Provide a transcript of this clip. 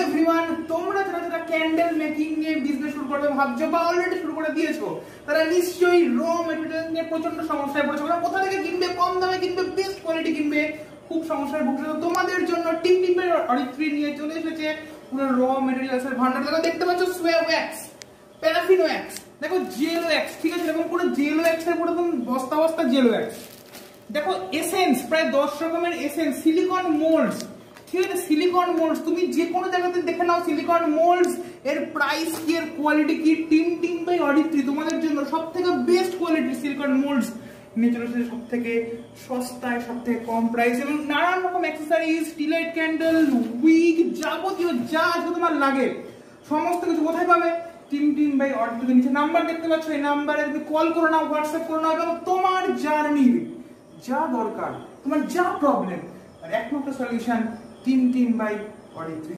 Everyone, তোমরা যারা যারা ক্যান্ডেল মেকিং নিয়ে বিজনেস শুরু করবে ভাবছো বা অলরেডি শুরু করে দিয়েছো, তারা নিশ্চয়ই র মেটেরিয়াল নিয়ে প্রচন্ড সমস্যায় পড়েছো। কারণ কোথা থেকে কিনবে, কম দামে কিনবে, বেস্ট কোয়ালিটি কিনবে, খুব সমস্যায় ভুগছে। তো তোমাদের জন্য টিপটিপের অরিত্রি নিয়ে চলে এসেছে পুরো র মেটেরিয়ালসের ভান্ডার। দেখো, দেখতে পাচ্ছ সোয়া ওয়্যাক্স, প্যারাফিন ওয়্যাক্স, দেখো জেল ওয়্যাক্স, ঠিক আছে, এবং পুরো জেল ওয়্যাক্স এর পুরো বস্তা বস্তা জেল ওয়্যাক্স। দেখো এসেন্স, প্রায় 10 রকমের এসেন্স, সিলিকন মোল্ডস, ঠিক আছে, সিলিকন মোল্ডস তুমি যে কোনো জায়গাতে দেখে নাও সিলিকন মোল্ডস এর প্রাইস কি, এর কোয়ালিটি কি। টিম বাই অরিত্রি তোমাদের জন্য সবথেকে বেস্ট কোয়ালিটি সিলিকন মোল্ডস নিয়ে চলে এসেছে সবথেকে সস্তায়, সবথেকে কম প্রাইস, এবং নানান রকম অ্যাক্সেসরিজ, টিলাইট ক্যান্ডেল, উইগ, যাবতীয় যা আজকে তোমার লাগে সমস্ত কিছু কোথায় পাবে? Team by Aritri. নিচে নাম্বার দেখতে পাচ্ছ, এই নাম্বারে তুমি কল করো না, হোয়াটসঅ্যাপ করো না, এবং তোমার জার্নির যা দরকার, তোমার যা প্রবলেম, আর একমাত্র সলিউশন টিম বাই অরিত্রি।